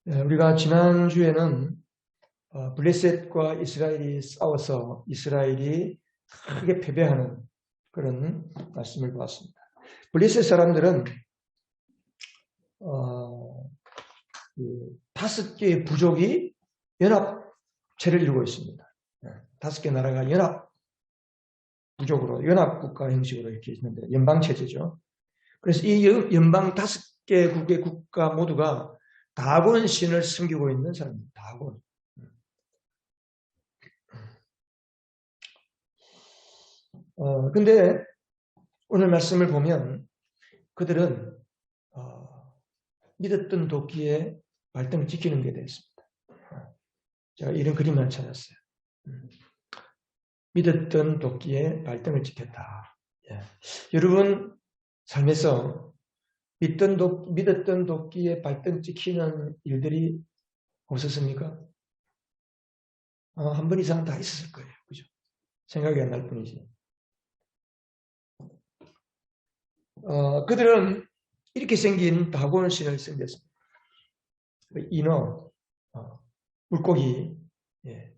우리가 지난주에는 블레셋과 이스라엘이 싸워서 이스라엘이 크게 패배하는 그런 말씀을 보았습니다. 블레셋 사람들은 다섯 개의 부족이 연합체를 이루고 있습니다. 다섯 개 나라가 연합 부족으로 연합국가 형식으로 이렇게 있는데 연방체제죠. 그래서 이 연방 다섯 개국의 국가 모두가 다곤 신을 섬기고 있는 사람입니다. 다곤. 근데 오늘 말씀을 보면 그들은 믿었던 도끼에 발등을 지키는 게 되었습니다. 제가 이런 그림을 찾았어요. 믿었던 도끼에 발등을 지켰다. 예. 여러분 삶에서 믿었던 도끼에 발등 지키는 일들이 없었습니까? 한 번 이상은 다 있었을 거예요. 그죠? 생각이 안 날 뿐이지. 그들은 이렇게 생긴 다곤 신을 섬겼습니다. 인어, 물고기, 예.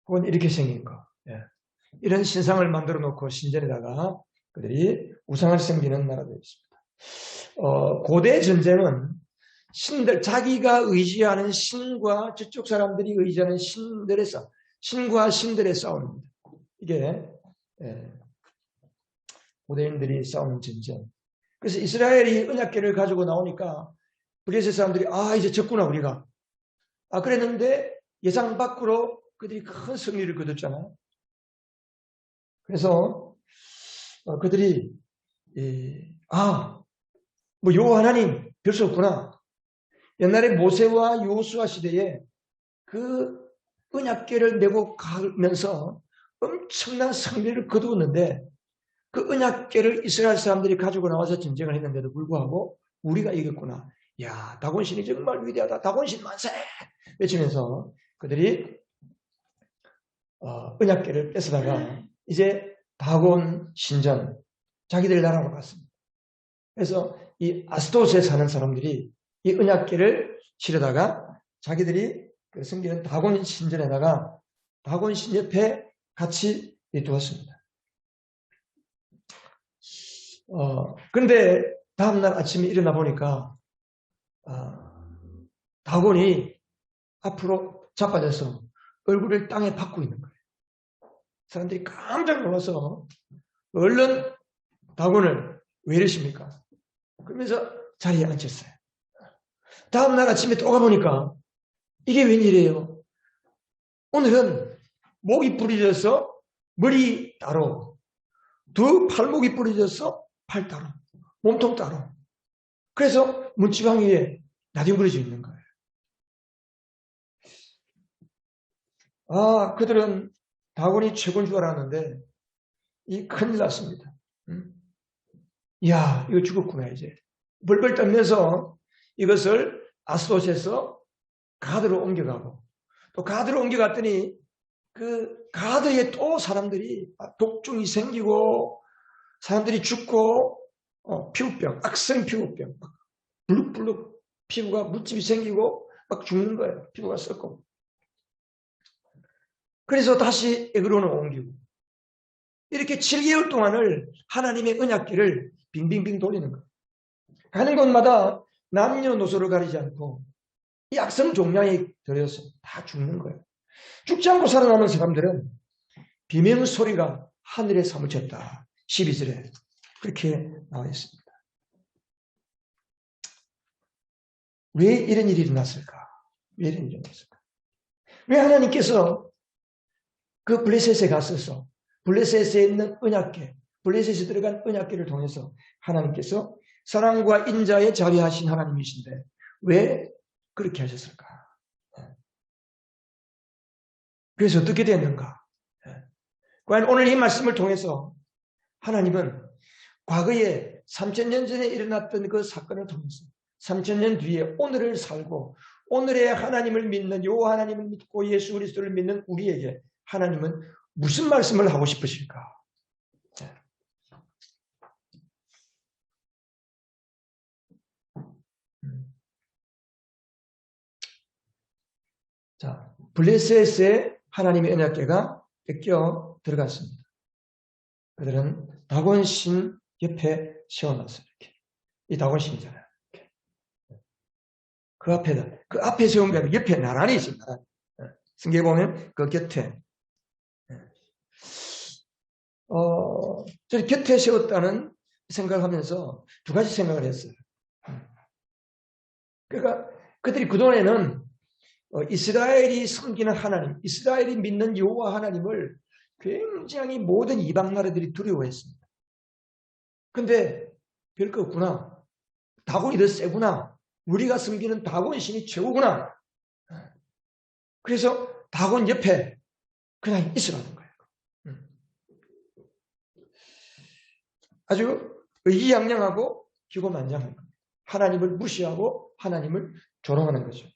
혹은 이렇게 생긴 거. 예. 이런 신상을 만들어 놓고 신전에다가 그들이 우상을 섬기는 나라들이었습니다. 고대 전쟁은 신들, 자기가 의지하는 신과 저쪽 사람들이 의지하는 신과 신들의 싸움입니다. 이게 고대인들이 싸우는 전쟁. 그래서 이스라엘이 언약궤를 가지고 나오니까 블레셋 사람들이 이제 졌구나 우리가. 그랬는데 예상 밖으로 그들이 큰 승리를 거뒀잖아요. 그래서 그들이 뭐 여호와 하나님 별 수 없구나. 옛날에 모세와 여호수아 시대에 그 언약궤를 메고 가면서 엄청난 승리를 거두었는데 그 언약궤를 이스라엘 사람들이 가지고 나와서 전쟁을 했는데도 불구하고 우리가 이겼구나. 야, 다곤신이 정말 위대하다. 다곤신 만세! 외치면서 그들이 언약궤를 뺏어다가 이제 다곤 신전 자기들 나라로 갔습니다. 그래서 이 아스도스에 사는 사람들이 이 언약궤를 치려다가 자기들이 섬기는 다곤 신전에다가 다곤 신 옆에 같이 두었습니다. 그런데 다음날 아침에 일어나 보니까 다곤이 앞으로 자빠져서 얼굴을 땅에 박고 있는 거예요. 사람들이 깜짝 놀라서 얼른 다곤을 왜 이러십니까? 그러면서 자리에 앉혔어요. 다음날 아침에 또 가보니까 이게 웬일이에요? 오늘은 목이 부러져서 머리 따로, 두 팔목이 부러져서 팔 따로, 몸통 따로. 그래서 문지방 위에 나뒹굴어져 있는 거예요. 그들은 다곤이 최고인 줄 알았는데 이 큰일 났습니다. 이야, 이거 죽었구나 이제. 벌벌 떨면서 이것을 아스돗에서 가드로 옮겨가고 또 가드로 옮겨갔더니 그 가드에 또 사람들이 독중이 생기고 사람들이 죽고 피부병, 악성 피부병, 블룩블룩 피부가 물집이 생기고 막 죽는 거예요. 피부가 썩고. 그래서 다시 에그론을 옮기고 이렇게 7개월 동안을 하나님의 언약궤를 빙빙빙 돌리는 거예요. 가는 곳마다 남녀노소를 가리지 않고 이 악성 종양이 들어서 다 죽는 거예요. 죽지 않고 살아남은 사람들은 비명 소리가 하늘에 사무쳤다. 12절에 그렇게 나와 있습니다. 왜 이런 일이 일어났을까? 왜 이런 일이 일어났을까? 왜 하나님께서 그 블레셋에 갔어서 블레셋에 있는 언약궤, 블레셋에 들어간 언약궤를 통해서 하나님께서 사랑과 인자에 자비하신 하나님이신데 왜 그렇게 하셨을까? 그래서 어떻게 됐는가? 과연 오늘 이 말씀을 통해서 하나님은 과거에 3000년 전에 일어났던 그 사건을 통해서 3000년 뒤에 오늘을 살고 오늘의 하나님을 믿는 여호와 하나님을 믿고 예수 그리스도를 믿는 우리에게 하나님은 무슨 말씀을 하고 싶으실까? 자, 블레셋에 하나님의 언약궤가 뺏겨 들어갔습니다. 그들은 다곤신 옆에 세워놨어요. 이렇게. 이 다곤신이잖아요. 이렇게. 그 앞에 세운 게 아니라 옆에 나란히 있습니다. 성경에 보면 그 곁에. 저 곁에 세웠다는 생각을 하면서 두 가지 생각을 했어요. 그러니까 그들이 그동안에는 이스라엘이 섬기는 하나님, 이스라엘이 믿는 여호와 하나님을 굉장히 모든 이방 나라들이 두려워했습니다. 근데 별거 없구나. 다곤이 더 세구나. 우리가 섬기는 다곤신이 최고구나. 그래서 다곤 옆에 그냥 있으라는 거예요. 아주 의기양양하고 기고만장한 겁니다. 하나님을 무시하고 하나님을 조롱하는 거죠.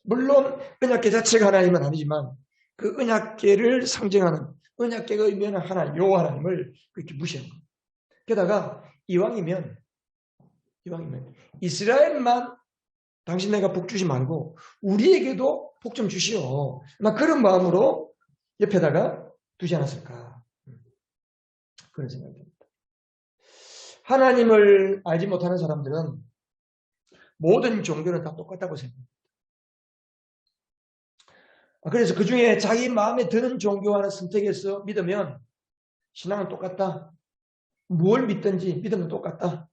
물론 언약궤 자체가 하나님은 아니지만 그 언약궤를 상징하는 언약궤가 의미하는 하나님, 여호와 하나님을 그렇게 무시하는 겁니다. 게다가 이왕이면 이스라엘만 당신 내가 복 주지 말고 우리에게도 복 좀 주시오. 막 그런 마음으로 옆에다가 두지 않았을까. 그런 생각이 듭니다. 하나님을 알지 못하는 사람들은 모든 종교는 다 똑같다고 생각합니다. 그래서 그 중에 자기 마음에 드는 종교 하나 선택해서 믿으면 신앙은 똑같다. 뭘 믿든지 믿으면 똑같다.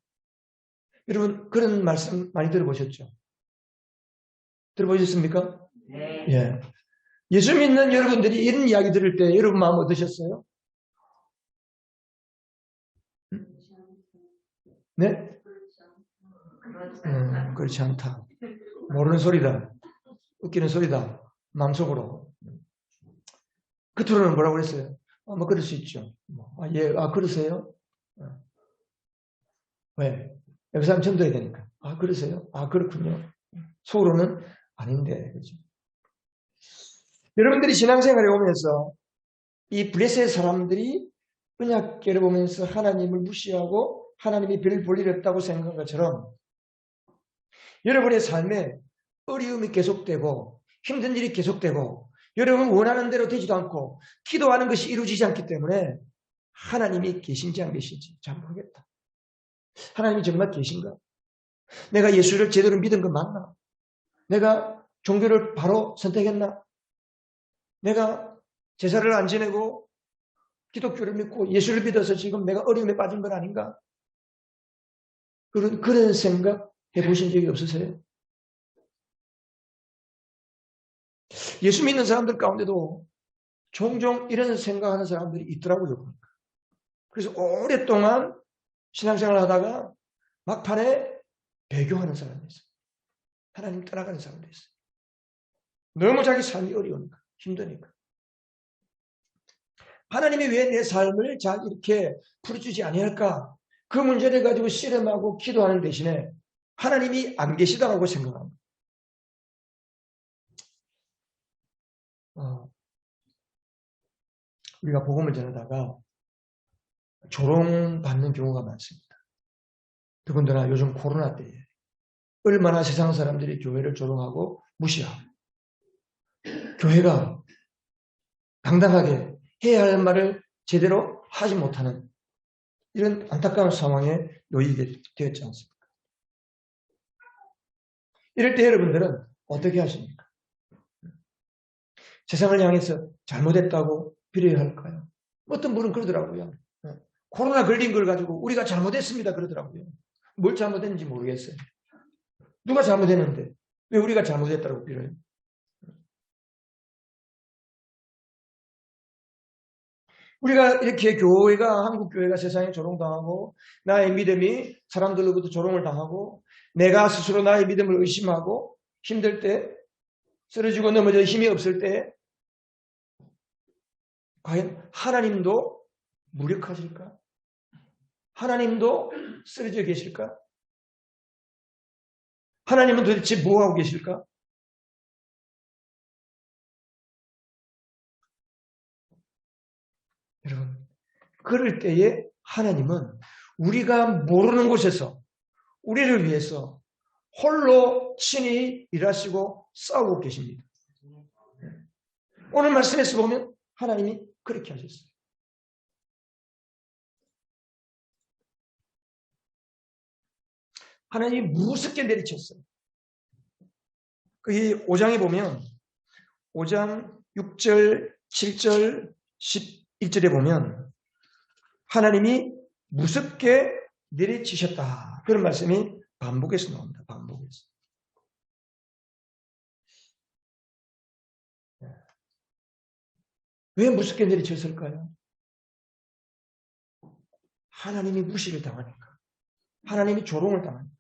여러분 그런 말씀 많이 들어보셨죠? 들어보셨습니까? 네. 예. 예수 믿는 여러분들이 이런 이야기 들을 때 여러분 마음 어떠셨어요? 네? 그렇지 않다. 모르는 소리다. 웃기는 소리다. 마음속으로. 겉으로는 뭐라고 그랬어요? 뭐 그럴 수 있죠. 예, 그러세요? 왜? 옆 사람 전도해야 되니까. 그러세요? 그렇군요. 속으로는 아닌데, 그렇죠. 여러분들이 신앙생활에 오면서 이 블레셋 사람들이 언약궤를 보면서 하나님을 무시하고 하나님이 별 볼 일 없다고 생각한 것처럼 여러분의 삶에 어려움이 계속되고 힘든 일이 계속되고 여러분 원하는 대로 되지도 않고 기도하는 것이 이루어지지 않기 때문에 하나님이 계신지 안 계신지 잘 모르겠다. 하나님이 정말 계신가? 내가 예수를 제대로 믿은 건 맞나? 내가 종교를 바로 선택했나? 내가 제사를 안 지내고 기독교를 믿고 예수를 믿어서 지금 내가 어려움에 빠진 건 아닌가? 그런 생각 해보신 적이 없으세요? 예수 믿는 사람들 가운데도 종종 이런 생각하는 사람들이 있더라고요. 그래서 오랫동안 신앙생활을 하다가 막판에 배교하는 사람이 있어요. 하나님 떠나가는 사람도 있어요. 너무 자기 삶이 어려우니까, 힘드니까. 하나님이 왜 내 삶을 잘 이렇게 풀어주지 아니할까? 그 문제를 가지고 씨름하고 기도하는 대신에 하나님이 안 계시다고 생각합니다. 우리가 복음을 전하다가 조롱받는 경우가 많습니다. 더군다나 요즘 코로나 때에 얼마나 세상 사람들이 교회를 조롱하고 무시하고 교회가 당당하게 해야 할 말을 제대로 하지 못하는 이런 안타까운 상황에 놓이게 되었지 않습니까? 이럴 때 여러분들은 어떻게 하십니까? 세상을 향해서 잘못했다고 빌어야 할까요? 어떤 분은 그러더라고요. 코로나 걸린 걸 가지고 우리가 잘못했습니다 그러더라고요. 뭘 잘못했는지 모르겠어요. 누가 잘못했는데 왜 우리가 잘못했다고 빌어요? 우리가 이렇게 한국 교회가 세상에 조롱당하고 나의 믿음이 사람들로부터 조롱을 당하고 내가 스스로 나의 믿음을 의심하고 힘들 때 쓰러지고 넘어져 힘이 없을 때 과연 하나님도 무력하실까? 하나님도 쓰러져 계실까? 하나님은 도대체 뭐하고 계실까? 여러분, 그럴 때에 하나님은 우리가 모르는 곳에서 우리를 위해서 홀로 친히 일하시고 싸우고 계십니다. 오늘 말씀에서 보면 하나님이 그렇게 하셨어요. 하나님이 무섭게 내리쳤어요. 이 5장에 보면 5장 6절, 7절, 11절에 보면 하나님이 무섭게 내리치셨다. 그런 말씀이 반복해서 나옵니다. 반복해서. 왜 무섭게 내리쳤을까요? 하나님이 무시를 당하니까. 하나님이 조롱을 당하니까.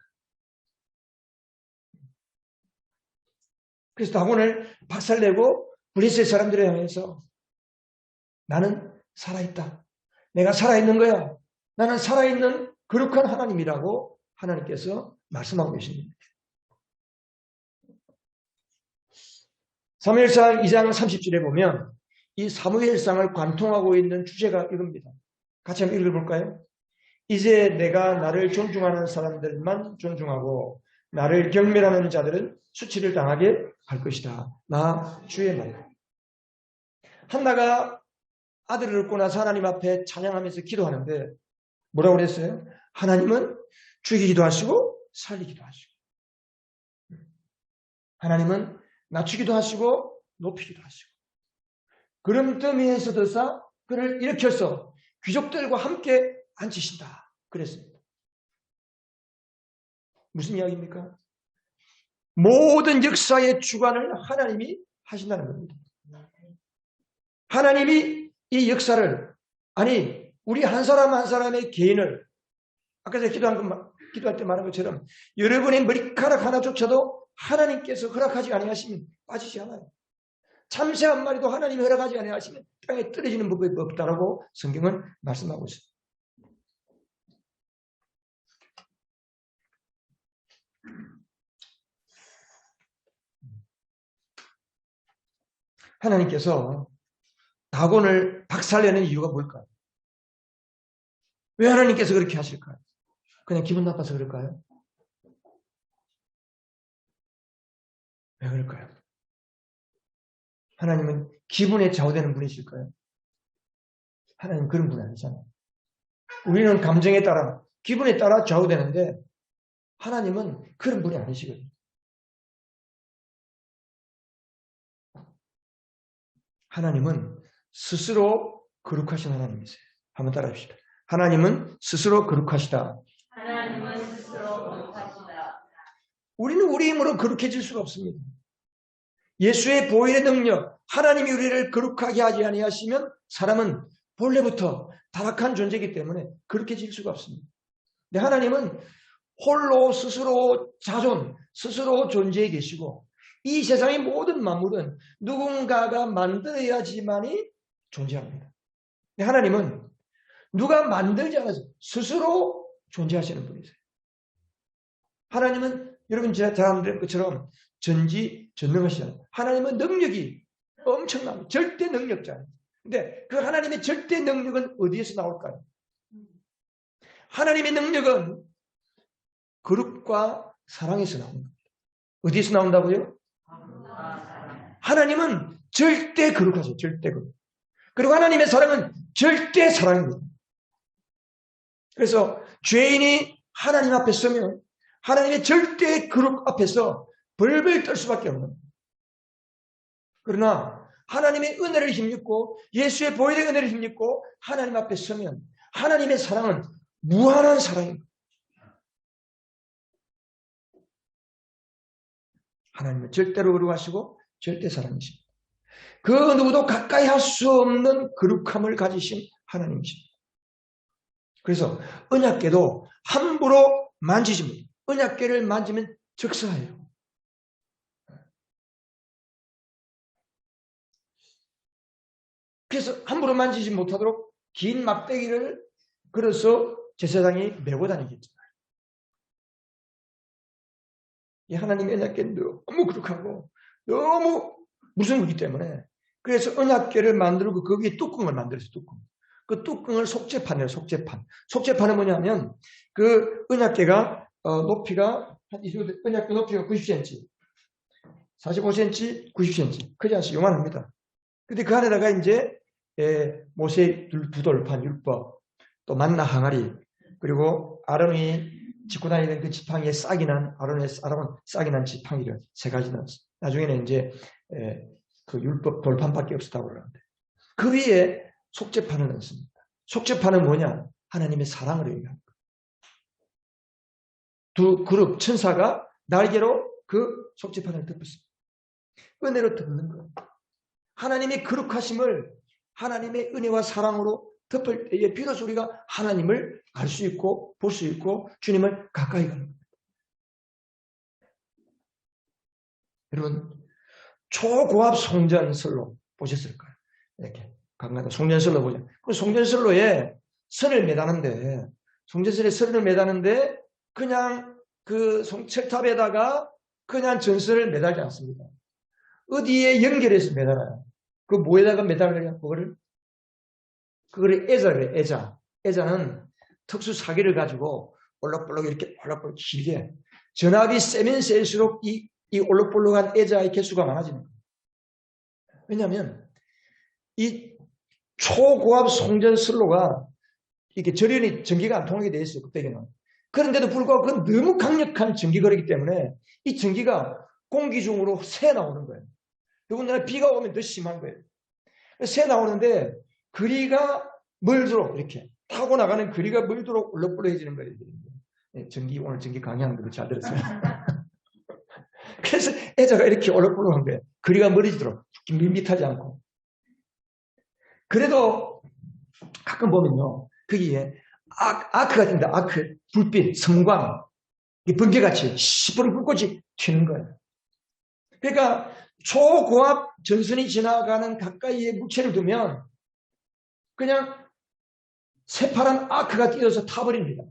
그래서 다곤을 박살내고 블레셋 사람들을 향해서 나는 살아있다. 내가 살아있는 거야. 나는 살아있는 거룩한 하나님이라고 하나님께서 말씀하고 계십니다. 사무엘상 2장 30절에 보면 이 사무엘상을 관통하고 있는 주제가 이겁니다. 같이 한번 읽어볼까요? 이제 내가 나를 존중하는 사람들만 존중하고 나를 경멸하는 자들은 수치를 당하게 할 것이다. 나 주의 말이다. 한나가 아들을 얻고 나서 하나님 앞에 찬양하면서 기도하는데 뭐라고 그랬어요? 하나님은 죽이기도 하시고 살리기도 하시고 하나님은 낮추기도 하시고 높이기도 하시고 그름더미에서 드사 그를 일으켜서 귀족들과 함께 앉히신다. 그랬습니다. 무슨 이야기입니까? 모든 역사의 주관을 하나님이 하신다는 겁니다. 하나님이 이 역사를 아니 우리 한 사람 한 사람의 개인을 아까 제가 기도할 때 말한 것처럼 여러분의 머리카락 하나조차도 하나님께서 허락하지 아니하시면 빠지지 않아요. 참새 한 마리도 하나님이 허락하지 아니하시면 땅에 떨어지는 법이 없다라고 성경은 말씀하고 있습니다. 하나님께서 다곤을 박살내는 이유가 뭘까요? 왜 하나님께서 그렇게 하실까요? 그냥 기분 나빠서 그럴까요? 왜 그럴까요? 하나님은 기분에 좌우되는 분이실까요? 하나님 그런 분이 아니잖아요. 우리는 감정에 따라 기분에 따라 좌우되는데 하나님은 그런 분이 아니시거든요. 하나님은 스스로 거룩하신 하나님이세요. 한번 따라합시다. 하나님은 스스로 거룩하시다. 하나님은 스스로 거룩하시다. 우리는 우리 힘으로 거룩해질 수가 없습니다. 예수의 보혈의 능력, 하나님이 우리를 거룩하게 하지 아니하시면 사람은 본래부터 타락한 존재이기 때문에 거룩해질 수가 없습니다. 근데 하나님은 홀로 스스로 자존, 스스로 존재해 계시고 이 세상의 모든 만물은 누군가가 만들어야지만이 존재합니다. 근데 하나님은 누가 만들지 않아서 스스로 존재하시는 분이세요. 하나님은 여러분 제가 말한 것처럼 전지전능하시잖아요. 하나님은 능력이 엄청납니다. 절대 능력자예요. 근데 그 하나님의 절대 능력은 어디에서 나올까요? 하나님의 능력은 거룩과 사랑에서 나옵니다. 어디에서 나온다고요? 하나님은 절대 거룩하죠. 절대 거룩. 그리고 하나님의 사랑은 절대 사랑입니다. 그래서 죄인이 하나님 앞에 서면 하나님의 절대 거룩 앞에서 벌벌 떨 수밖에 없는 거예요. 그러나 하나님의 은혜를 힘입고 예수의 보혈의 은혜를 힘입고 하나님 앞에 서면 하나님의 사랑은 무한한 사랑입니다. 하나님은 절대로 거룩하시고 절대 사랑이십니다. 그 누구도 가까이 할 수 없는 거룩함을 가지신 하나님이십니다. 그래서 언약궤도 함부로 만지지 못해요. 언약궤를 만지면 적사해요. 그래서 함부로 만지지 못하도록 긴 막대기를 걸어서 제사장이 메고 다니겠죠. 이 하나님의 언약궤는 너무 거룩하고 너무 무서운 거기 때문에 그래서 언약궤를 만들고 거기에 뚜껑을 만들었어요. 뚜껑. 그 뚜껑을 속재판이에요. 속재판. 속재판은 뭐냐면 그 언약궤가 높이가 언약궤 높이가 90cm, 45cm, 90cm. 크지 않습니다. 요만합니다. 근데 그 안에다가 이제 모세의 두 돌판 율법, 또 만나 항아리, 그리고 아론이 짚고 다니는 그 지팡이에 싹이 난 아론의 싹이 난 지팡이를 세 가지 넣었어요. 나중에는 이제 그 율법 돌판밖에 없었다고 그러는데 그 위에 속죄판을 넣습니다. 속죄판은 뭐냐? 하나님의 사랑을 의미합니다. 두 그룹 천사가 날개로 그 속죄판을 덮었습니다. 은혜로 덮는 거예요. 하나님의 거룩하심을 하나님의 은혜와 사랑으로 덮을 때에 비로소 우리가 하나님을 알 수 있고 볼 수 있고 주님을 가까이 가는 겁니다. 여러분 초고압 송전설로 보셨을 거예요. 이렇게 강가도 송전설로 보죠. 그 송전설로에 선을 매다는데 송전설에 선을 매다는데 그냥 그 철탑에다가 그냥 전선을 매달지 않습니다. 어디에 연결해서 매달아요. 그 뭐에다가 매달려요? 그거를 애자래요. 애자는 특수 사기를 가지고 올록볼록 이렇게 올록볼록 길게 전압이 세면 셀수록 이 올록볼록한 애자의 개수가 많아지는 거예요. 왜냐하면 이 초고압 송전선로가 이게 절연이 전기가 안 통하게 돼 있어요. 그때는. 그런데도 불구하고 그건 너무 강력한 전기거리이기 때문에 이 전기가 공기 중으로 새 나오는 거예요. 더군다나 비가 오면 더 심한 거예요. 새 나오는데 거리가 멀도록 이렇게 타고 나가는 거리가 멀도록 울렁불렁해지는 거예요. 오늘 전기 강의하는 거 잘 들었어요. 그래서 애자가 이렇게 울렁불렁한 거예요. 거리가 멀어지도록 밋밋하지 않고. 그래도 가끔 보면요. 거기에 아크 같은데 아크, 불빛, 성광, 번개같이 시퍼런 불꽃이 튀는 거예요. 그러니까 초고압 전선이 지나가는 가까이에 물체를 두면 그냥 새파란 아크가 뛰어서 타버립니다.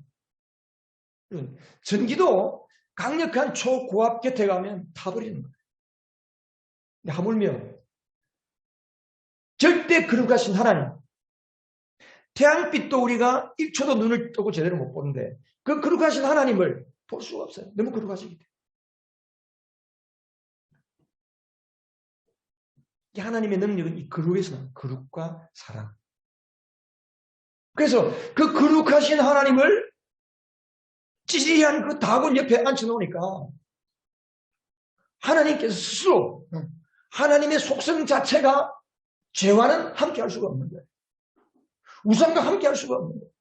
전기도 강력한 초고압 곁에 가면 타버리는 거예요. 하물며 절대 거룩하신 하나님, 태양빛도 우리가 1초도 눈을 뜨고 제대로 못 보는데 그 거룩하신 하나님을 볼 수가 없어요. 너무 거룩하시기 때문에. 이 하나님의 능력은 이 거룩에서 나는 거룩과 사랑. 그래서 그 거룩하신 하나님을 찌질이한 그 다곤 옆에 앉혀놓으니까 하나님께서 스스로 하나님의 속성 자체가 죄와는 함께 할 수가 없는 거예요. 우상과 함께 할 수가 없는 거예요.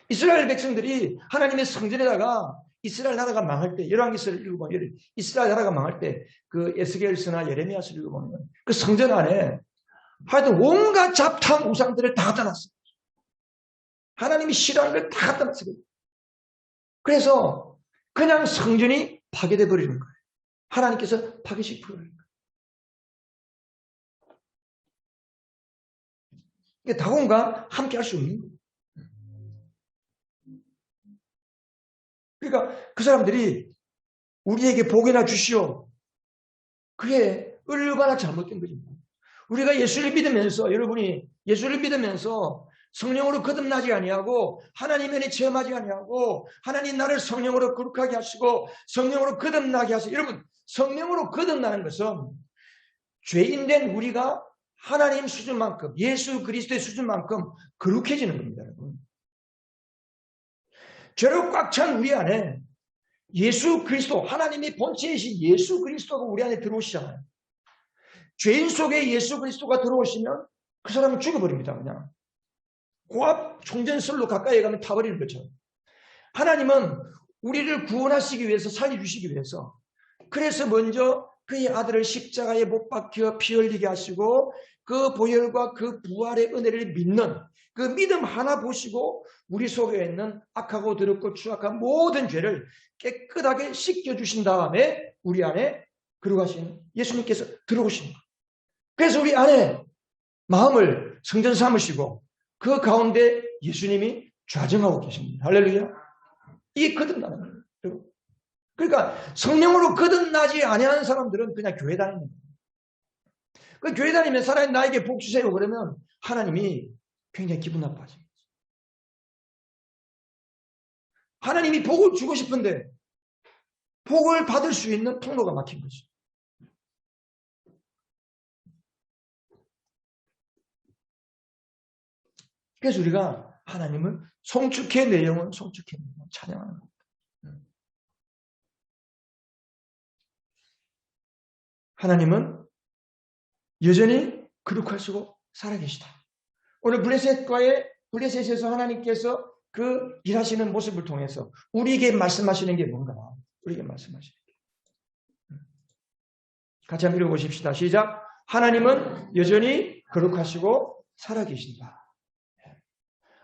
이스라엘 백성들이 하나님의 성전에다가 이스라엘 나라가 망할 때 열왕기서를 읽어보면 이스라엘 나라가 망할 때 그 에스겔서나 예레미야서를 읽어보면 그 성전 안에 하여튼 온갖 잡탕 우상들을 다 갖다 놨어요. 하나님이 싫어하는 걸 다 갖다 놨어요. 그래서 그냥 성전이 파괴돼 버리는 거예요. 하나님께서 파괴시켜 버리는 거예요. 다곤과 함께 할 수 없는 거예요. 그러니까 그 사람들이 우리에게 복이나 주시오. 그게 얼마나 잘못된 거지. 우리가 예수를 믿으면서 여러분이 예수를 믿으면서 성령으로 거듭나지 아니하고 하나님 은혜 체험하지 아니하고 하나님 나를 성령으로 거룩하게 하시고 성령으로 거듭나게 하시고 여러분 성령으로 거듭나는 것은 죄인된 우리가 하나님 수준만큼 예수 그리스도의 수준만큼 거룩해지는 겁니다. 여러분. 죄로 꽉 찬 우리 안에 예수 그리스도 하나님의 본체이신 예수 그리스도가 우리 안에 들어오시잖아요. 죄인 속에 예수 그리스도가 들어오시면 그 사람은 죽어버립니다. 그냥 고압 총전설로 가까이 가면 타버리는 것처럼 하나님은 우리를 구원하시기 위해서 살려주시기 위해서 그래서 먼저 그의 아들을 십자가에 못 박혀 피 흘리게 하시고 그 보혈과 그 부활의 은혜를 믿는 그 믿음 하나 보시고 우리 속에 있는 악하고 더럽고 추악한 모든 죄를 깨끗하게 씻겨주신 다음에 우리 안에 거룩하신 예수님께서 들어오십니다. 그래서 우리 안에 마음을 성전 삼으시고 그 가운데 예수님이 좌정하고 계십니다. 할렐루야. 이게 거듭나는 거예요. 그러니까 성령으로 거듭나지 아니하는 사람들은 그냥 교회 다니는 거예요. 그 교회 다니면 사람이 나에게 복 주세요 그러면 하나님이 굉장히 기분 나빠집니다. 하나님이 복을 주고 싶은데 복을 받을 수 있는 통로가 막힌 거죠. 그래서 우리가 하나님을 송축해 내 영혼 송축해 찬양하는 겁니다. 하나님은 여전히 거룩하시고 살아계시다. 오늘 블레셋에서 하나님께서 그 일하시는 모습을 통해서 우리에게 말씀하시는 게 뭔가? 우리에게 말씀하시는 게. 같이 한번 읽어보십시다. 시작. 하나님은 여전히 거룩하시고 살아계신다.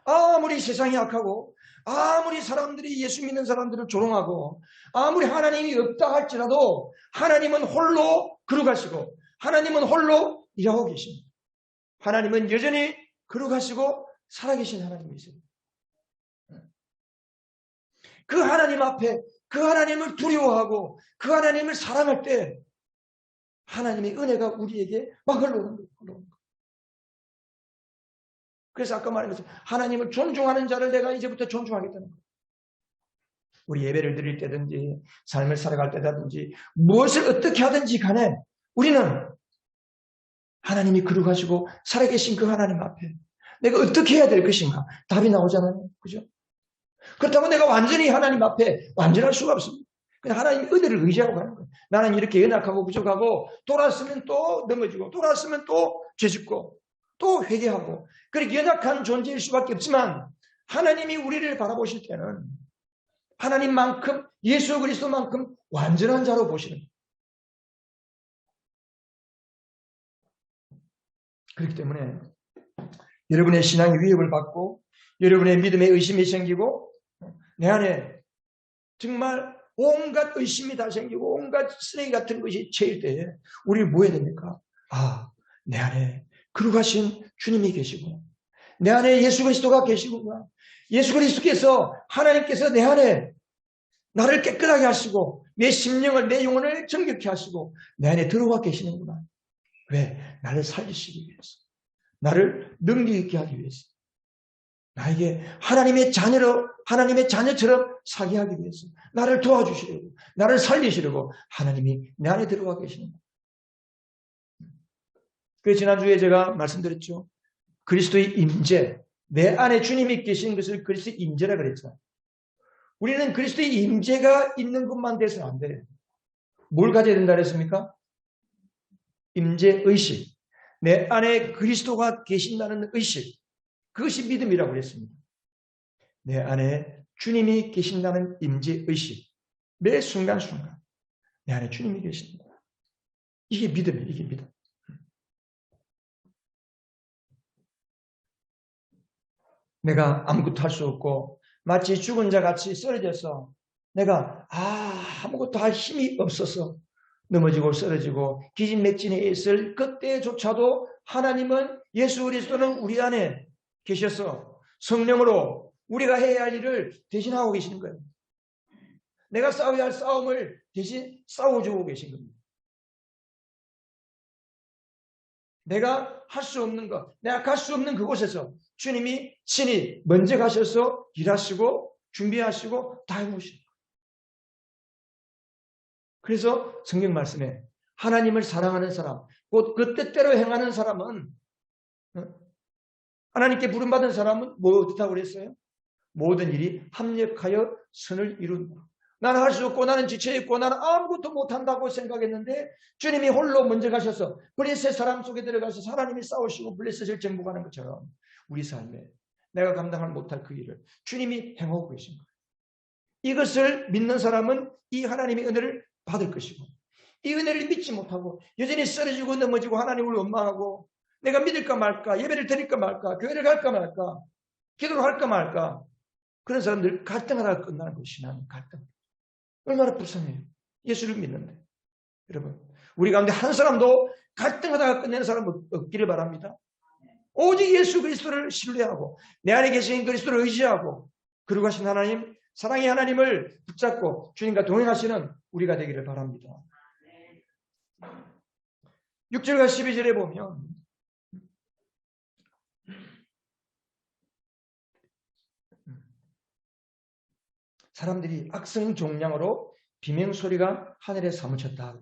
아무리 세상이 악하고 아무리 사람들이 예수 믿는 사람들을 조롱하고 아무리 하나님이 없다 할지라도 하나님은 홀로 거룩하시고 하나님은 홀로 일하고 계십니다. 하나님은 여전히 거룩하시고 살아계신 하나님이세요. 그 하나님 앞에 그 하나님을 두려워하고 그 하나님을 사랑할 때 하나님의 은혜가 우리에게 막 흘러오는 거예요. 그래서 아까 말한 것처럼 하나님을 존중하는 자를 내가 이제부터 존중하겠다는 거예요. 우리 예배를 드릴 때든지 삶을 살아갈 때든지 무엇을 어떻게 하든지 간에 우리는 하나님이 거룩하시고 살아계신 그 하나님 앞에 내가 어떻게 해야 될 것인가 답이 나오잖아요. 그죠? 그렇다고 내가 완전히 하나님 앞에 완전할 수가 없습니다. 그냥 하나님의 은혜를 의지하고 가는 거예요. 나는 이렇게 연약하고 부족하고 돌아서면 또 넘어지고 돌아서면 또 죄짓고 또 회개하고 그렇게 연약한 존재일 수밖에 없지만 하나님이 우리를 바라보실 때는 하나님만큼 예수 그리스도만큼 완전한 자로 보시는 거예요. 그렇기 때문에 여러분의 신앙이 위협을 받고 여러분의 믿음에 의심이 생기고 내 안에 정말 온갖 의심이 다 생기고 온갖 쓰레기 같은 것이 채일 때에 우리 뭐 해야 됩니까? 내 안에 거룩하신 주님이 계시고 내 안에 예수 그리스도가 계시구나. 예수 그리스도께서 하나님께서 내 안에 나를 깨끗하게 하시고 내 심령을 내 영혼을 정결케 하시고 내 안에 들어와 계시는구나. 왜? 나를 살리시기 위해서. 나를 능력 있게 하기 위해서. 나에게 하나님의 자녀처럼 살게 하기 위해서. 나를 도와주시려고. 나를 살리시려고 하나님이 내 안에 들어와 계시는 거예요. 그래서 지난주에 제가 말씀드렸죠. 그리스도의 임재. 내 안에 주님이 계신 것을 그리스도의 임재라 그랬잖아요. 우리는 그리스도의 임재가 있는 것만 돼서는 안 돼요. 뭘 가져야 된다 그랬습니까? 임재의식. 내 안에 그리스도가 계신다는 의식. 그것이 믿음이라고 그랬습니다. 내 안에 주님이 계신다는 임재의식. 매 순간순간 내 안에 주님이 계신다. 이게 믿음이에요. 이게 믿음. 내가 아무것도 할 수 없고 마치 죽은 자 같이 쓰러져서 내가 아무것도 할 힘이 없어서 넘어지고 쓰러지고 기진맥진에 있을 그때조차도 하나님은 예수 그리스도는 우리 안에 계셔서 성령으로 우리가 해야 할 일을 대신하고 계시는 거예요. 내가 싸워야 할 싸움을 대신 싸워주고 계신 겁니다. 내가 할 수 없는 것, 내가 갈 수 없는 그곳에서 주님이 친히 먼저 가셔서 일하시고 준비하시고 다 해놓으시는 거예요. 그래서 성경 말씀에 하나님을 사랑하는 사람, 곧 그 뜻대로 행하는 사람은 하나님께 부름받은 사람은 뭐 어떻다고 그랬어요? 모든 일이 합력하여 선을 이룬다. 나는 할 수 없고 나는 지쳐있고 나는 아무것도 못한다고 생각했는데 주님이 홀로 먼저 가셔서 블레셋 사람 속에 들어가서 하나님이 싸우시고 블레셋을 정복하는 것처럼 우리 삶에 내가 감당을 못할 그 일을 주님이 행하고 계신 거예요. 이것을 믿는 사람은 이 하나님의 은혜를 받을 것이고 이 은혜를 믿지 못하고 여전히 쓰러지고 넘어지고 하나님을 원망하고 내가 믿을까 말까 예배를 드릴까 말까 교회를 갈까 말까 기도를 할까 말까 그런 사람들 갈등하다가 끝나는 것이나 갈등. 얼마나 불쌍해요. 예수를 믿는데. 여러분 우리 가운데 한 사람도 갈등하다가 끝내는 사람 없기를 바랍니다. 오직 예수 그리스도를 신뢰하고 내 안에 계신 그리스도를 의지하고 거룩하신 하나님 사랑의 하나님을 붙잡고 주님과 동행하시는 우리가 되기를 바랍니다. 6절과 12절에 보면 사람들이 악성 종량으로 비명소리가 하늘에 사무쳤다.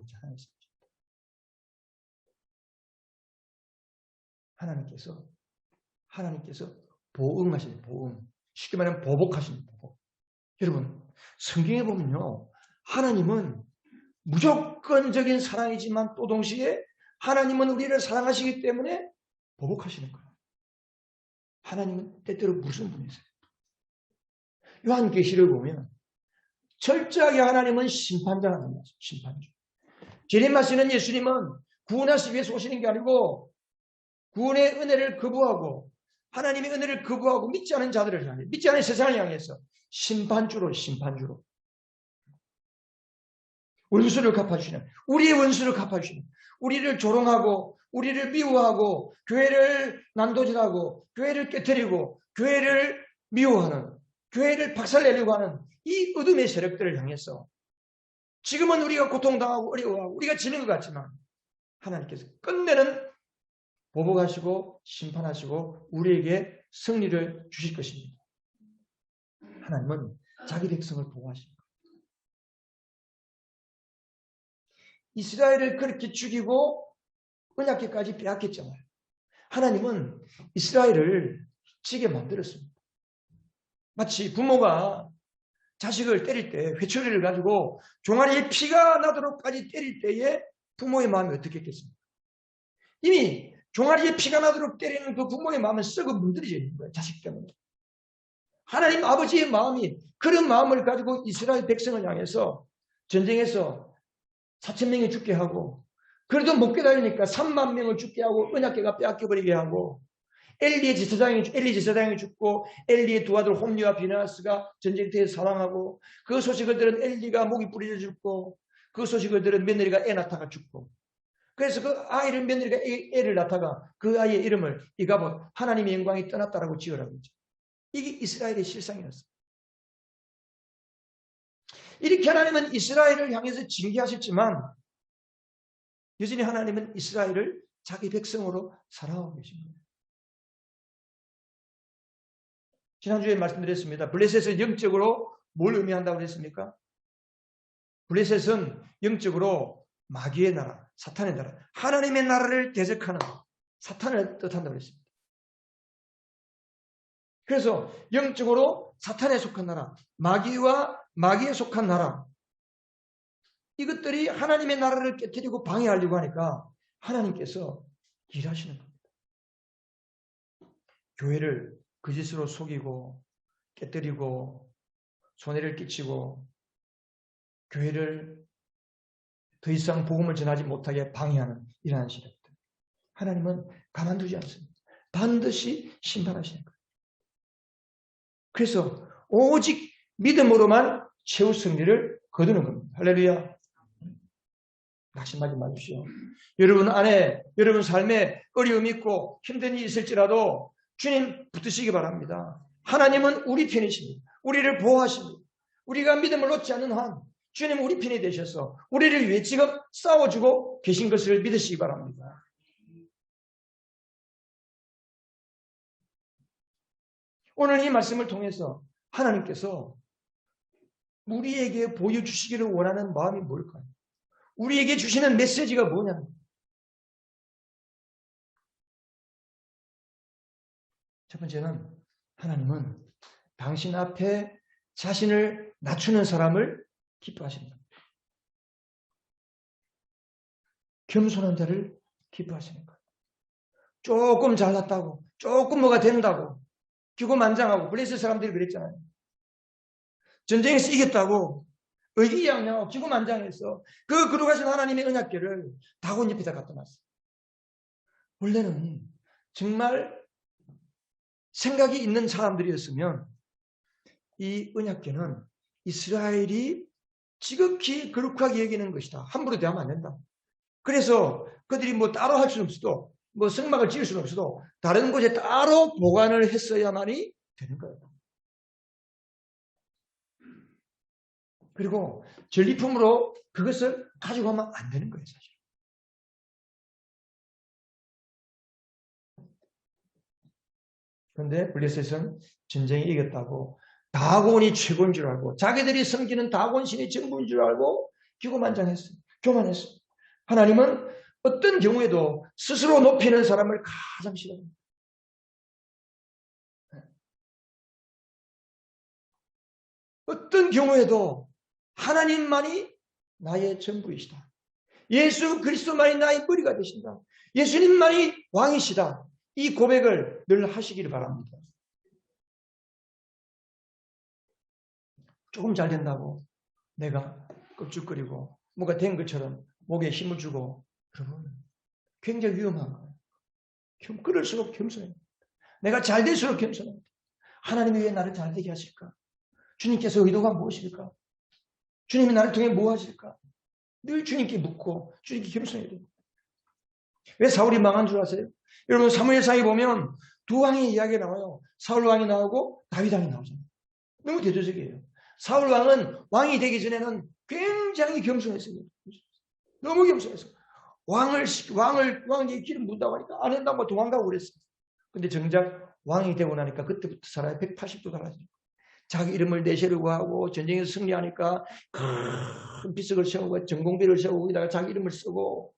하나님께서 보응하시는 보응. 쉽게 말하면 보복하시는 보복. 여러분, 성경에 보면요. 하나님은 무조건적인 사랑이지만 또 동시에 하나님은 우리를 사랑하시기 때문에 보복하시는 거예요. 하나님은 때때로 무슨 분이세요? 요한계시를 보면 철저하게 하나님은 심판자 하나님이세요. 심판주. 재림하시는 예수님은 구원하시기 위해서 오시는 게 아니고 구원의 은혜를 거부하고 하나님의 은혜를 거부하고 믿지 않은 자들을 향해, 믿지 않은 세상을 향해서 심판주로 원수를 갚아주시는, 우리의 원수를 갚아주시는, 우리를 조롱하고 우리를 미워하고 교회를 난도질하고 교회를 깨뜨리고 교회를 미워하는, 교회를 박살내려고 하는 이 어둠의 세력들을 향해서 지금은 우리가 고통당하고 어려워하고 우리가 지는 것 같지만 하나님께서 끝내는 보복하시고 심판하시고 우리에게 승리를 주실 것입니다. 하나님은 자기 백성을 보호하십니다. 이스라엘을 그렇게 죽이고 언약궤까지 빼앗겼잖아요. 하나님은 이스라엘을 지게 만들었습니다. 마치 부모가 자식을 때릴 때 회초리를 가지고 종아리에 피가 나도록까지 때릴 때에 부모의 마음이 어떻겠습니까? 이미 종아리에 피가 나도록 때리는 그 부모의 마음은 썩어 문드러져 있는 거예요. 자식 때문에. 하나님 아버지의 마음이 그런 마음을 가지고 이스라엘 백성을 향해서 전쟁에서 4,000명이 죽게 하고 그래도 못 깨달으니까 3만 명을 죽게 하고 언약궤가 빼앗겨버리게 하고 엘리 제사장이 죽고 엘리의 두 아들 홈리와 비나스가 전쟁터에 사망하고 그 소식을 들은 엘리가 목이 부러져 죽고 그 소식을 들은 며느리가 애 낳다가 죽고 그래서 그 아이를 며느리가 애를 낳다가 그 아이의 이름을 이가봇 하나님의 영광이 떠났다라고 지으라고 했죠. 이게 이스라엘의 실상이었어요. 이렇게 하나님은 이스라엘을 향해서 징계하셨지만 여전히 하나님은 이스라엘을 자기 백성으로 사랑하고 계신 거예요. 지난주에 말씀드렸습니다. 블레셋은 영적으로 뭘 의미한다고 그랬습니까? 블레셋은 영적으로 마귀의 나라, 사탄의 나라, 하나님의 나라를 대적하는 사탄을 뜻한다고 그랬습니다. 그래서 영적으로 사탄에 속한 나라, 마귀와 마귀에 속한 나라, 이것들이 하나님의 나라를 깨뜨리고 방해하려고 하니까 하나님께서 일하시는 겁니다. 교회를 거짓으로 속이고 깨뜨리고 손해를 끼치고 교회를 더 이상 복음을 전하지 못하게 방해하는 이러한 시력들. 하나님은 가만두지 않습니다. 반드시 심판하시는 거예요. 그래서 오직 믿음으로만 최후 승리를 거두는 겁니다. 할렐루야. 낙심하지 마십시오. 여러분 안에, 여러분 삶에 어려움이 있고 힘든 일이 있을지라도 주님 붙드시기 바랍니다. 하나님은 우리 편이십니다. 우리를 보호하십니다. 우리가 믿음을 놓지 않는 한 주님 우리 편이 되셔서 우리를 위해 지금 싸워주고 계신 것을 믿으시기 바랍니다. 오늘 이 말씀을 통해서 하나님께서 우리에게 보여주시기를 원하는 마음이 뭘까요? 우리에게 주시는 메시지가 뭐냐면 첫 번째는 하나님은 당신 앞에 자신을 낮추는 사람을 기뻐하십니다. 겸손한 자를 기뻐하시는 거예요. 조금 잘났다고, 조금 뭐가 된다고, 기고만장하고 블레셋 사람들이 그랬잖아요. 전쟁에서 이겼다고 의기양양하고 기고만장해서 그 거룩하신 하나님의 언약궤를 다곤 옆에다 갖다 놨어요. 원래는 정말 생각이 있는 사람들이었으면 이 언약궤는 이스라엘이 지극히 거룩하게 여기는 것이다. 함부로 대하면 안 된다. 그래서 그들이 뭐 따로 할 수는 없어도 뭐 성막을 지을 수는 없어도 다른 곳에 따로 보관을 했어야만이 되는 거예요. 그리고 전리품으로 그것을 가지고 가면 안 되는 거예요, 사실. 그런데 블레셋은 전쟁에 이겼다고 다곤이 최고인 줄 알고 자기들이 섬기는 다곤신이 전부인 줄 알고 기고만장했어요. 교만했어요. 하나님은 어떤 경우에도 스스로 높이는 사람을 가장 싫어합니다. 어떤 경우에도 하나님만이 나의 전부이시다. 예수 그리스도만이 나의 머리가 되신다. 예수님만이 왕이시다. 이 고백을 늘 하시기를 바랍니다. 조금 잘 된다고 내가 껍죽거리고 뭔가 된 것처럼 목에 힘을 주고, 여러분, 굉장히 위험한 거예요. 그럴수록 겸손해요. 내가 잘 될수록 겸손해요. 하나님이 왜 나를 잘 되게 하실까? 주님께서 의도가 무엇일까? 주님이 나를 통해 뭐 하실까? 늘 주님께 묻고 주님께 겸손해야 돼요. 왜 사울이 망한 줄 아세요? 여러분, 사무엘상에 보면 두 왕의 이야기가 나와요. 사울 왕이 나오고 다윗 왕이 나오잖아요. 너무 대조적이에요. 사울 왕은 왕이 되기 전에는 굉장히 겸손했어요. 너무 겸손했어요. 왕에게 기름 묻다고 하니까 안 한다고 도망가고 그랬어요. 근데 정작 왕이 되고 나니까 그때부터 사람이 180도 달라지고, 자기 이름을 내세우려고 하고, 전쟁에서 승리하니까 큰 비석을 세우고 전공비를 세우고 거기다가 자기 이름을 쓰고,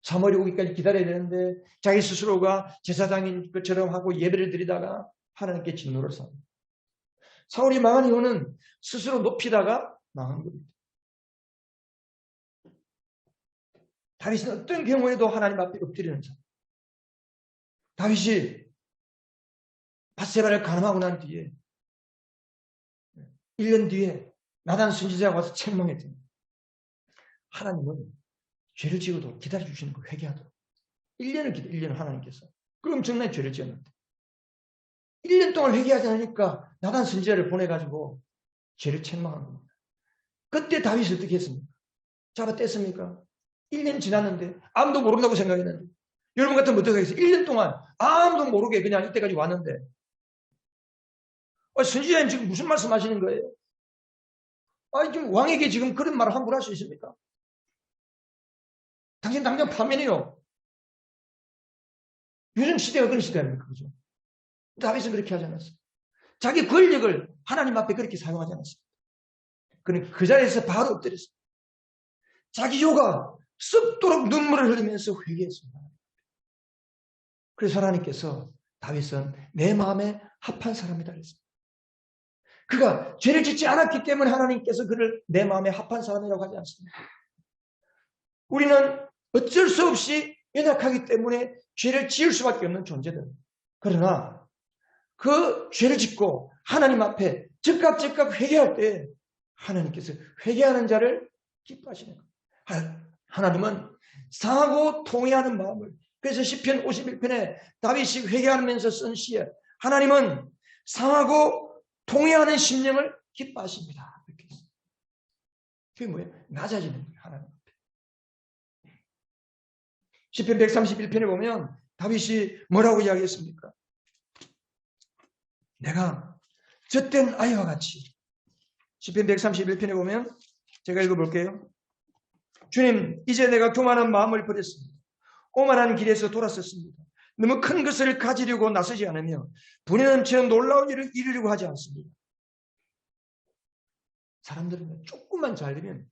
사무엘이 오기까지 기다려야 되는데 자기 스스로가 제사장인 것처럼 하고 예배를 드리다가 하나님께 진노를 삽니다. 사울이 망한 이유는 스스로 높이다가 망한 겁니다. 다윗은 어떤 경우에도 하나님 앞에 엎드리는 자. 다윗이 밧세바를 간음하고 난 뒤에 1년 뒤에 나단 선지자가 와서 책망했더니 하나님은 죄를 지어도 기다려주시는 거 회개하도록 1년을 하나님께서 그 엄청난 죄를 지었는데 1년 동안 회개하지 않으니까 나단 선지자를 보내가지고 죄를 책망한 겁니다. 그때 다윗이 어떻게 했습니까? 잡아 뗐습니까? 1년 지났는데 아무도 모른다고 생각했는데, 여러분 같으면 어떻게 하겠어요? 1년 동안 아무도 모르게 그냥 이때까지 왔는데, 선지자님 지금 무슨 말씀 하시는 거예요? 지금 왕에게 지금 그런 말을 함부로 할 수 있습니까? 당신 당장 파면해요. 요즘 시대가 그런 시대 아닙니까? 그죠? 다윗은 그렇게 하지 않았어요. 자기 권력을 하나님 앞에 그렇게 사용하지 않았습니다. 그는 그 자리에서 바로 엎드렸습니다. 자기 요가 썩도록 눈물을 흘리면서 회개했습니다. 그래서 하나님께서 다윗은 내 마음에 합한 사람이다 그랬습니다. 그가 죄를 짓지 않았기 때문에 하나님께서 그를 내 마음에 합한 사람이라고 하지 않습니다. 우리는 어쩔 수 없이 연약하기 때문에 죄를 지을 수밖에 없는 존재들. 그러나 그 죄를 짓고 하나님 앞에 즉각 회개할 때 하나님께서 회개하는 자를 기뻐하시는 거예요. 하나님은 상하고 통회하는 마음을, 그래서 시편 51편에 다윗이 회개하면서 쓴 시에 하나님은 상하고 통회하는 심령을 기뻐하십니다. 이렇게 했어요. 그게 뭐예요? 낮아지는 거예요. 하나님 앞에. 시편 131편에 보면 다윗이 뭐라고 이야기했습니까? 내가 젖된 아이와 같이, 시편 131편에 보면 제가 읽어볼게요. 주님, 이제 내가 교만한 마음을 버렸습니다. 오만한 길에서 돌아섰습니다. 너무 큰 것을 가지려고 나서지 않으며 분에 넘치는 놀라운 일을 이루려고 하지 않습니다. 사람들은 조금만 잘 되면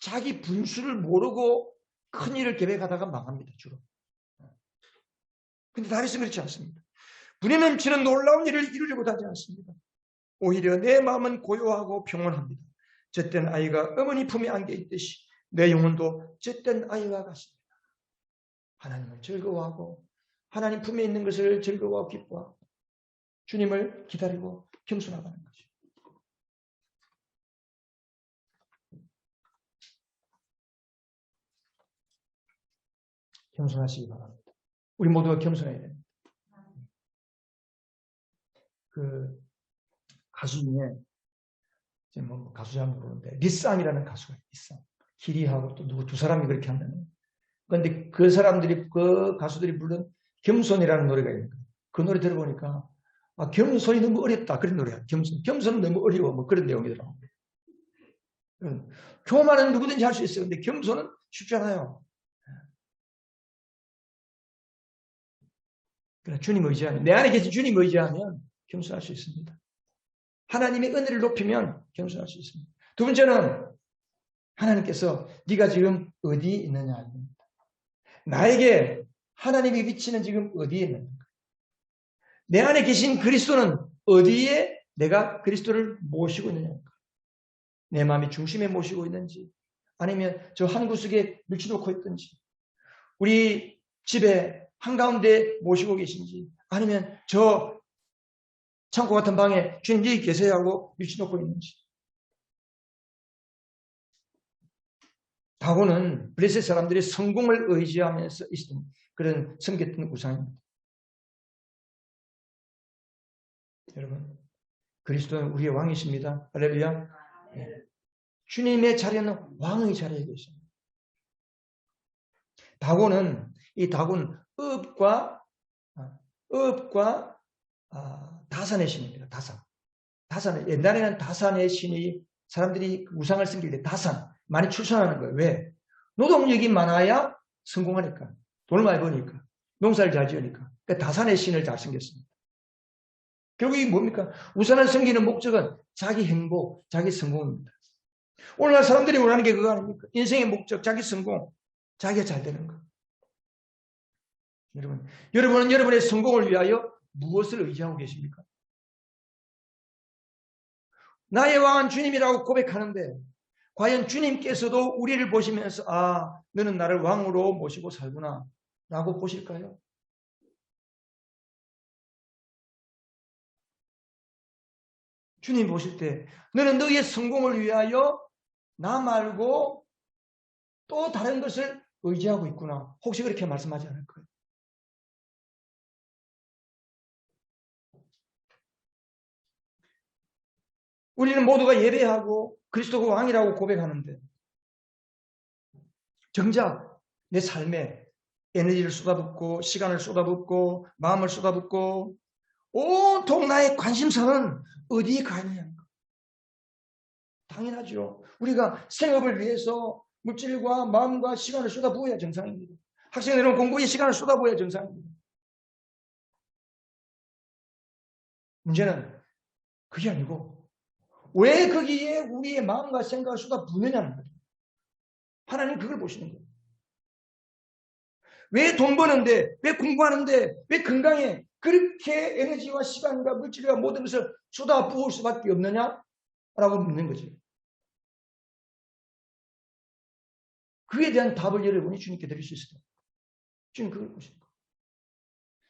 자기 분수를 모르고 큰 일을 계획하다가 망합니다. 주로. 근데 다윗은 그렇지 않습니다. 분에 넘치는 놀라운 일을 이루려고 하지 않습니다. 오히려 내 마음은 고요하고 평온합니다. 젖된 아이가 어머니 품에 안겨 있듯이 내 영혼도 젖된 아이와 같습니다. 하나님을 즐거워하고 하나님 품에 있는 것을 즐거워하고 기뻐하고 주님을 기다리고 겸손하다는 거죠. 겸손하시기 바랍니다. 우리 모두가 겸손해야 됩니다. 그 가수 중에 뭐 가수 잘 모르는데 리쌍이라는 가수가 있어. 기리하고 또 누구 두 사람이 그렇게 한다는. 그런데 그 사람들이, 그 가수들이 부른 겸손이라는 노래가 있는 거예요. 그 노래 들어보니까 겸손이 너무 어렵다 그런 노래야. 겸손은 너무 어려워 뭐 그런 내용이더라고요. 교만은 누구든지 할 수 있어요. 근데 겸손은 쉽잖아요. 그러나 주님 의지하면, 내 안에 계신 주님 의지하면 겸손할 수 있습니다. 하나님의 은혜를 높이면 겸손할 수 있습니다. 두 번째는 하나님께서 네가 지금 어디에 있느냐. 나에게 하나님의 위치는 지금 어디에 있느냐. 내 안에 계신 그리스도는 어디에 내가 그리스도를 모시고 있느냐, 내 마음이 중심에 모시고 있는지, 아니면 저 한 구석에 밀쳐놓고 있든지, 우리 집에 한가운데 모시고 계신지, 아니면 저 창고 같은 방에 주님 여기 계세요 하고 밀쳐놓고 있는지. 다고는 블레셋 사람들이 성공을 의지하면서 있었던 그런 섬겼던 우상입니다. 여러분, 그리스도는 우리의 왕이십니다. 할렐루야. 네. 주님의 자리는 왕의 자리에 계십니다. 다고는, 이 다고는 업과 다산의 신입니다. 다산. 옛날에는 다산의 신이 사람들이 우상을 섬길 때 다산 많이 추천하는 거예요. 왜? 노동력이 많아야 성공하니까. 돈을 많이 버니까. 농사를 잘 지으니까. 그러니까 다산의 신을 잘 섬겼습니다. 결국 이게 뭡니까? 우상을 섬기는 목적은 자기 행복, 자기 성공입니다. 오늘날 사람들이 원하는 게 그거 아닙니까? 인생의 목적, 자기 성공, 자기가 잘 되는 거. 여러분은 여러분의 성공을 위하여 무엇을 의지하고 계십니까? 나의 왕은 주님이라고 고백하는데 과연 주님께서도 우리를 보시면서 아, 너는 나를 왕으로 모시고 살구나 라고 보실까요? 주님 보실 때 너는 너의 성공을 위하여 나 말고 또 다른 것을 의지하고 있구나. 혹시 그렇게 말씀하지 않을까요? 우리는 모두가 예배하고 그리스도가 왕이라고 고백하는데 정작 내 삶에 에너지를 쏟아붓고 시간을 쏟아붓고 마음을 쏟아붓고 온통 나의 관심사는 어디에 가 있느냐. 당연하죠. 우리가 생업을 위해서 물질과 마음과 시간을 쏟아부어야 정상입니다. 학생들은 공부에 시간을 쏟아부어야 정상입니다. 문제는 그게 아니고 왜 거기에 우리의 마음과 생각을 쏟아부느냐는 거죠. 하나님 그걸 보시는 거예요. 왜 돈 버는데, 왜 공부하는데, 왜 건강에 그렇게 에너지와 시간과 물질과 모든 것을 쏟아부을 수밖에 없느냐? 라고 묻는 거지. 그에 대한 답을 여러분이 주님께 드릴 수 있어요. 주님 그걸 보시는 거예요.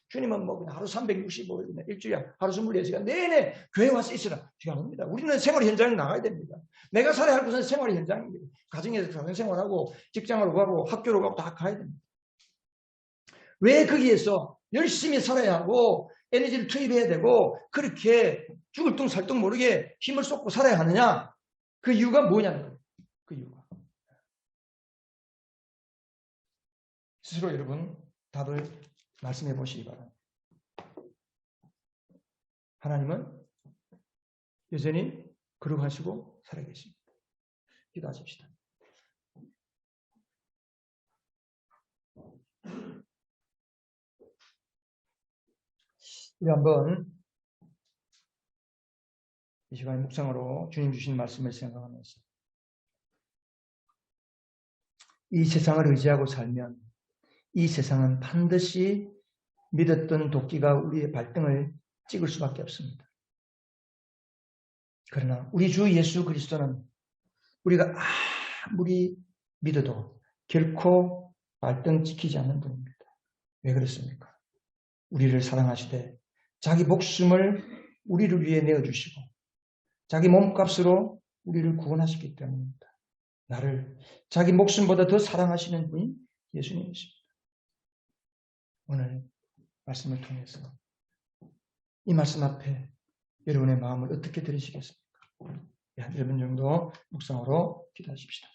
주님은 뭐 그냥 하루 365일, 일주일에 하루 24시간 내내 교회 와서 있으라. 그게 아닙니다. 우리는 생활 현장에 나가야 됩니다. 내가 살아야 할 곳은 생활 현장입니다. 가정에서 가정생활하고 직장으로 가고 학교로 가고 다 가야 됩니다. 왜 거기에서 열심히 살아야 하고 에너지를 투입해야 되고 그렇게 죽을 둥 살 둥 모르게 힘을 쏟고 살아야 하느냐? 그 이유가 뭐냐는 거예요. 그 이유가. 스스로 여러분 답을 말씀해 보시기 바랍니다. 하나님은 여전히 거룩하시고 살아계십니다. 기도하십시다. 우리 한번 이 시간에 묵상으로 주님 주신 말씀을 생각하면서 이 세상을 의지하고 살면 이 세상은 반드시 믿었던 도끼가 우리의 발등을 찍을 수밖에 없습니다. 그러나 우리 주 예수 그리스도는 우리가 아무리 믿어도 결코 발등 찍히지 않는 분입니다. 왜 그렇습니까? 우리를 사랑하시되 자기 목숨을 우리를 위해 내어주시고 자기 몸값으로 우리를 구원하셨기 때문입니다. 나를 자기 목숨보다 더 사랑하시는 분이 예수님이십니다. 오늘 말씀을 통해서 이 말씀 앞에 여러분의 마음을 어떻게 들으시겠습니까? 한 1분 정도 묵상으로 기도하십시다.